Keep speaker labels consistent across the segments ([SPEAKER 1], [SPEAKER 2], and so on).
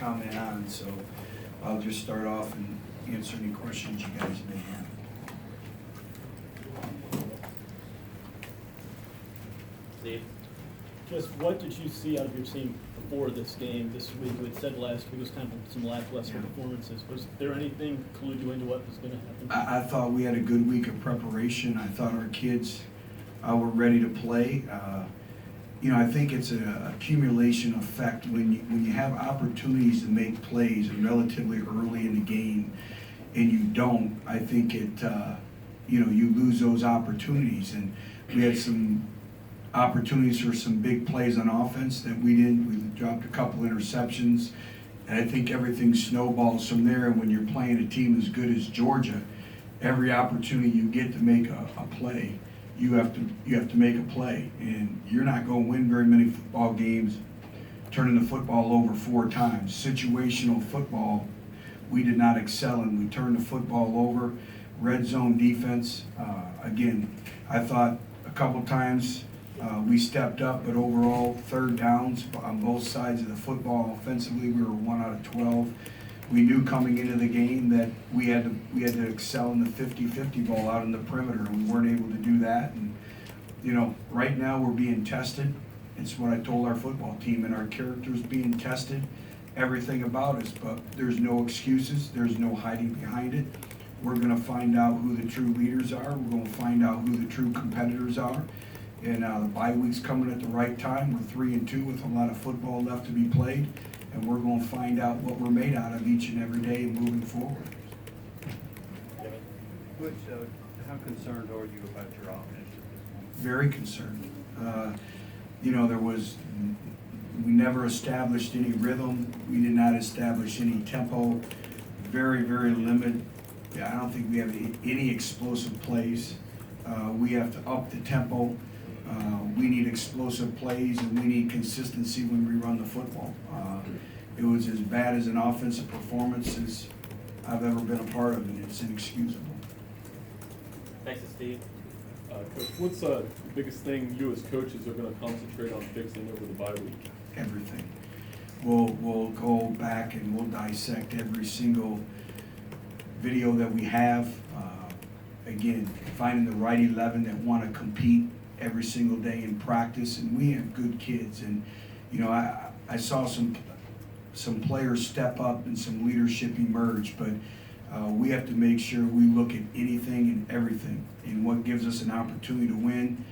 [SPEAKER 1] comment on, so I'll just start off and answer any questions you guys may have.
[SPEAKER 2] Steve?
[SPEAKER 3] Just what did you see out of your team before this game this week? You had said last week was kind of some lackluster performances. Was there anything clued you into what was going to happen?
[SPEAKER 1] I thought we had a good week of preparation. I thought our kids were ready to play. I think it's an accumulation effect when you have opportunities to make plays and relatively early in the game, and you don't. I think you lose those opportunities, and we had some opportunities for some big plays on offense that we didn't. We dropped a couple interceptions, and I think everything snowballs from there. And when you're playing a team as good as Georgia, every opportunity you get to make a play, you have to make a play, and you're not going to win very many football games turning the football over 4 times. Situational football, we did not excel in. We turned the football over. Red zone defense, again, I thought a couple times we stepped up, but overall, 3rd downs on both sides of the football. Offensively, we were 1 out of 12. We knew coming into the game that we had to excel in the 50-50 ball out in the perimeter, and we weren't able to do that. And right now we're being tested. It's what I told our football team, and our character's being tested. Everything about us, but there's no excuses. There's no hiding behind it. We're going to find out who the true leaders are. We're going to find out who the true competitors are. And the bye week's coming at the right time. We're 3-2 with a lot of football left to be played, and we're going to find out what we're made out of each and every day moving forward.
[SPEAKER 4] Butch, how concerned are you about your offense at this point?
[SPEAKER 1] Very concerned. We never established any rhythm. We did not establish any tempo. Very, very limited. I don't think we have any explosive plays. We have to up the tempo. We need explosive plays, and we need consistency when we run the football. It was as bad as an offensive performance as I've ever been a part of, and it's inexcusable.
[SPEAKER 2] Thanks, Steve.
[SPEAKER 5] Coach, what's the biggest thing you as coaches are going to concentrate on fixing over the bye week?
[SPEAKER 1] Everything. We'll go back and we'll dissect every single video that we have. Again, finding the right 11 that want to compete every single day in practice, and we have good kids. And I saw some players step up and some leadership emerge, but we have to make sure we look at anything and everything and what gives us an opportunity to win.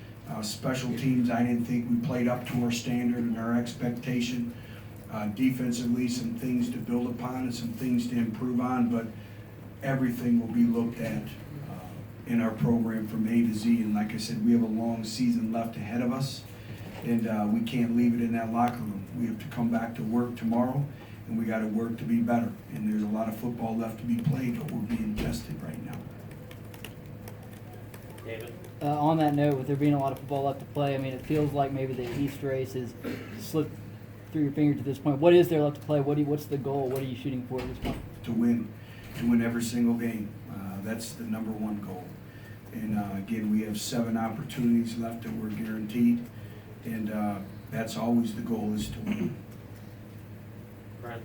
[SPEAKER 1] Special teams, I didn't think we played up to our standard and our expectation. Defensively, some things to build upon and some things to improve on, but everything will be looked at in our program from A to Z. And like I said, we have a long season left ahead of us, and we can't leave it in that locker room. We have to come back to work tomorrow, and we got to work to be better. And there's a lot of football left to be played, but we're being tested right now.
[SPEAKER 2] David?
[SPEAKER 6] On that note, with there being a lot of football left to play, I mean, it feels like maybe the East race has slipped through your fingers at this point. What is there left to play? What's the goal? What are you shooting for at this point?
[SPEAKER 1] To win every single game. That's the number one goal. And again, we have 7 opportunities left that we're guaranteed, and that's always the goal, is to win.
[SPEAKER 2] Brent?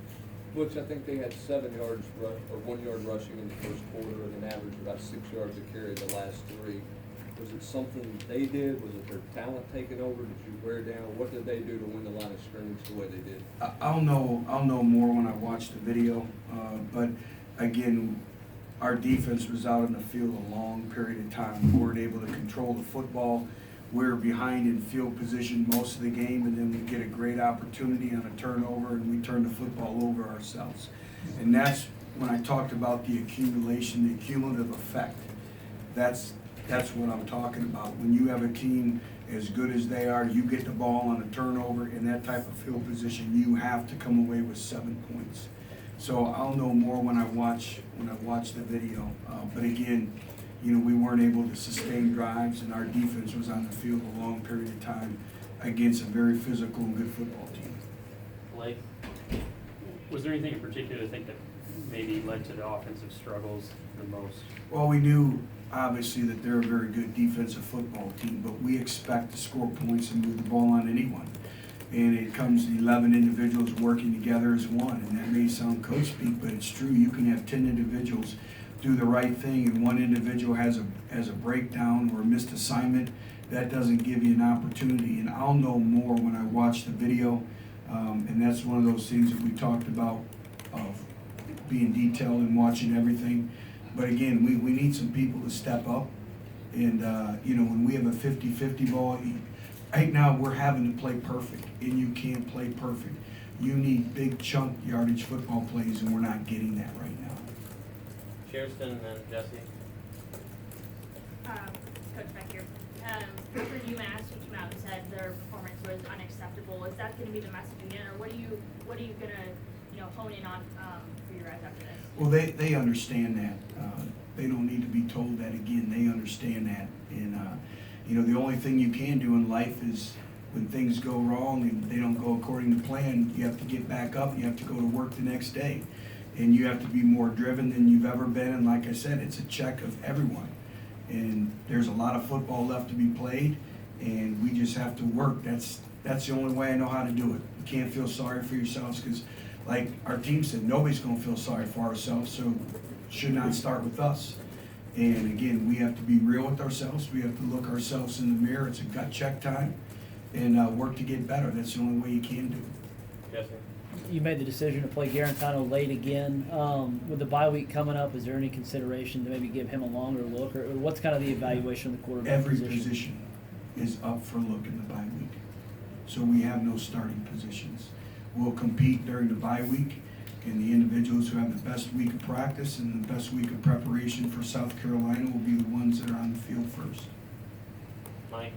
[SPEAKER 7] Butch, I think they had 7 yards or 1 yard rushing in the first quarter and an average of about 6 yards a carry the last 3. Was it something they did? Was it their talent taking over? Did you wear down? What did they do to win the line of scrimmage the way they did?
[SPEAKER 1] I'll know more when I watch the video, but again, our defense was out in the field a long period of time. We weren't able to control the football. We were behind in field position most of the game, and then we get a great opportunity on a turnover, and we turn the football over ourselves. And that's when I talked about the accumulation, the cumulative effect. That's what I'm talking about. When you have a team as good as they are, you get the ball on a turnover in that type of field position, you have to come away with 7 points. So I'll know more when I watch the video. But again, we weren't able to sustain drives, and our defense was on the field a long period of time against a very physical and good football team.
[SPEAKER 2] Blake? Was there anything in particular to think that maybe led to the offensive struggles the most?
[SPEAKER 1] Well, we knew obviously that they're a very good defensive football team, but we expect to score points and move the ball on anyone. and it comes 11 individuals working together as one. And that may sound coach speak, but it's true. You can have 10 individuals do the right thing, and one individual has a breakdown or a missed assignment. That doesn't give you an opportunity. And I'll know more when I watch the video. And that's one of those things that we talked about, of being detailed and watching everything. But again, we need some people to step up. And, when we have a 50-50 ball, right now we're having to play perfect, and you can't play perfect. You need big chunk yardage football plays, and we're not getting that right now.
[SPEAKER 2] Shearston and then Jesse.
[SPEAKER 8] Coach back here. After UMass, you came out and said their performance was unacceptable. Is that going to be the message again, or what are you going to hone in on for your guys after this?
[SPEAKER 1] Well, they understand that. They don't need to be told that again. They understand that. And, the only thing you can do in life is when things go wrong and they don't go according to plan, you have to get back up. You have to go to work the next day. And you have to be more driven than you've ever been. And like I said, it's a check of everyone. And there's a lot of football left to be played, and we just have to work. That's the only way I know how to do it. You can't feel sorry for yourselves, because like our team said, nobody's going to feel sorry for ourselves, so it should not start with us. And again, we have to be real with ourselves. We have to look ourselves in the mirror. It's a gut check time, and work to get better. That's the only way you can do it.
[SPEAKER 2] Jesse.
[SPEAKER 6] You made the decision to play Garantano late again. With the bye week coming up, is there any consideration to maybe give him a longer look, or what's kind of the evaluation of the quarterback
[SPEAKER 1] Every
[SPEAKER 6] position?
[SPEAKER 1] position is up for look in the bye week. So we have no starting positions. We'll compete during the bye week, and the individuals who have the best week of practice and the best week of preparation for South Carolina will be the ones that are on the field first.
[SPEAKER 2] Mike.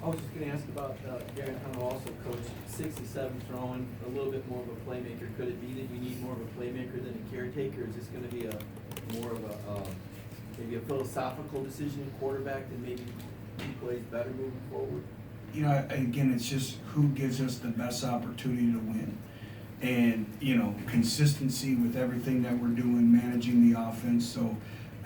[SPEAKER 9] I was just gonna ask about Garantano also, coach, 67 throwing, a little bit more of a playmaker. Could it be that you need more of a playmaker than a caretaker? Is this gonna be more of maybe a philosophical decision in quarterback that maybe he plays better moving forward?
[SPEAKER 1] Again, it's just who gives us the best opportunity to win. And, consistency with everything that we're doing, managing the offense. So,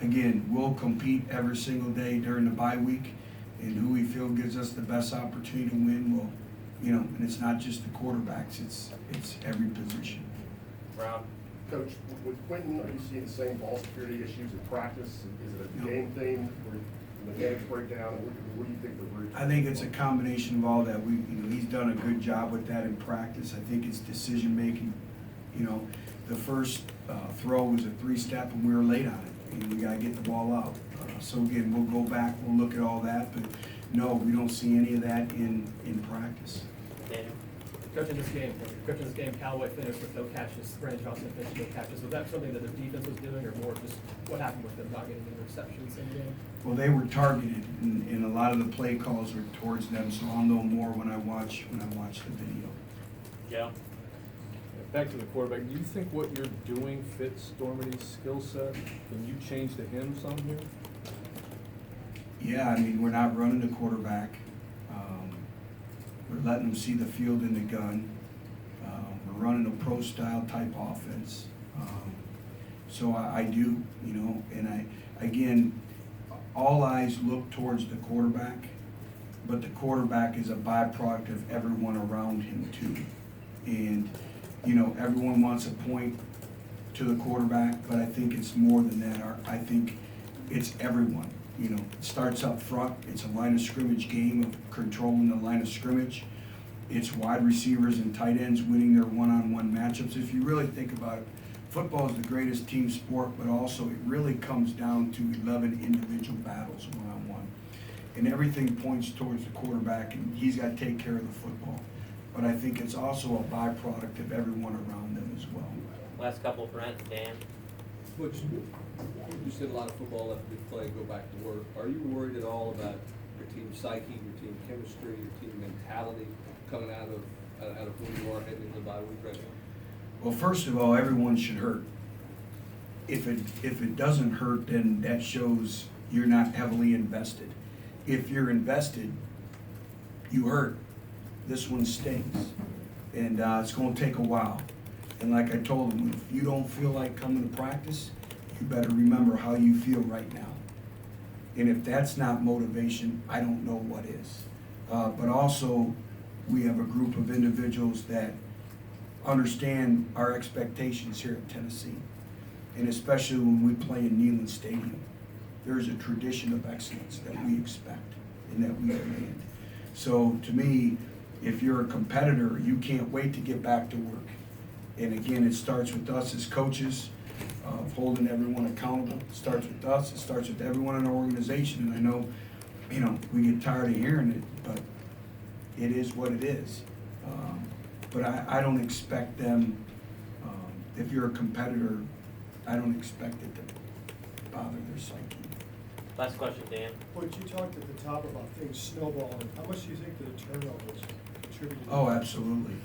[SPEAKER 1] again, we'll compete every single day during the bye week. And who we feel gives us the best opportunity to win, and it's not just the quarterbacks, it's every position.
[SPEAKER 2] Rob.
[SPEAKER 10] Coach, with Quentin, are you seeing the same ball security issues in practice? Is it a
[SPEAKER 1] No.
[SPEAKER 10] game thing where mechanics break down? What do you think the root?
[SPEAKER 1] I think it's a combination of all that. He's done a good job with that in practice. I think it's decision making. The first throw was a 3-step, and we were late on it, and we gotta get the ball out. So again, we'll go back, we'll look at all that, but no, we don't see any of that in practice.
[SPEAKER 2] Daniel.
[SPEAKER 11] Coaching this game, Callaway finished with no catches, Brandon Johnson finished with no catches. Was that something that the defense was doing, or more just what happened with them not getting any receptions in the game?
[SPEAKER 1] Well, they were targeted, and a lot of the play calls were towards them, so I'll know more when I watch the video.
[SPEAKER 2] Joe.
[SPEAKER 5] Back to the quarterback, do you think what you're doing fits Stormity's skill set? Can you change to him some here?
[SPEAKER 1] Yeah, we're not running the quarterback. We're letting them see the field in the gun. We're running a pro-style type offense. So I do, and again, all eyes look towards the quarterback, but the quarterback is a byproduct of everyone around him too. And, everyone wants a point to the quarterback, but I think it's more than that. I think it's everyone. It starts up front. It's a line of scrimmage game of controlling the line of scrimmage. It's wide receivers and tight ends winning their one-on-one matchups. If you really think about it, football is the greatest team sport, but also it really comes down to 11 individual battles one-on-one. And everything points towards the quarterback, and he's got to take care of the football. But I think it's also a byproduct of everyone around them as well.
[SPEAKER 2] Last couple, Brent, Dan.
[SPEAKER 7] Butch, you said a lot of football left to be played, go back to work. Are you worried at all about your team psyche, your team chemistry, your team mentality coming out of who you are heading into the bye week right now?
[SPEAKER 1] Well, first of all, everyone should hurt. If it doesn't hurt, then that shows you're not heavily invested. If you're invested, you hurt. This one stings, and it's going to take a while. And like I told them, if you don't feel like coming to practice, you better remember how you feel right now. And if that's not motivation, I don't know what is. But also, we have a group of individuals that understand our expectations here at Tennessee. And especially when we play in Neyland Stadium, there's a tradition of excellence that we expect and that we demand. So to me, if you're a competitor, you can't wait to get back to work. And again, it starts with us as coaches, of holding everyone accountable. It starts with us, it starts with everyone in our organization. And I know, we get tired of hearing it, but it is what it is. But I don't expect them, if you're a competitor, I don't expect it to bother their psyche.
[SPEAKER 12] Last question, Dan.
[SPEAKER 13] But you talked at the top about things snowballing. How much do you think the turnovers contributed?
[SPEAKER 1] Oh, absolutely.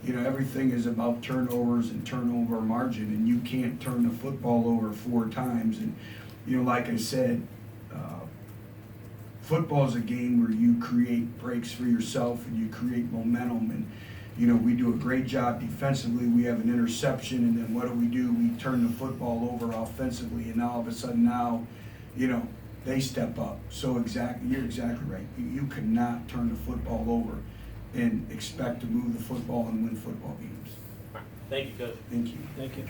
[SPEAKER 1] Everything is about turnovers and turnover margin, and you can't turn the football over 4 times. And, like I said, football is a game where you create breaks for yourself and you create momentum. And, we do a great job defensively. We have an interception, and then what do? We turn the football over offensively, and now all of a sudden they step up. So you're exactly right. You cannot turn the football over and expect to move the football and win football games.
[SPEAKER 12] Thank you, Coach.
[SPEAKER 1] Thank you.
[SPEAKER 3] Thank you.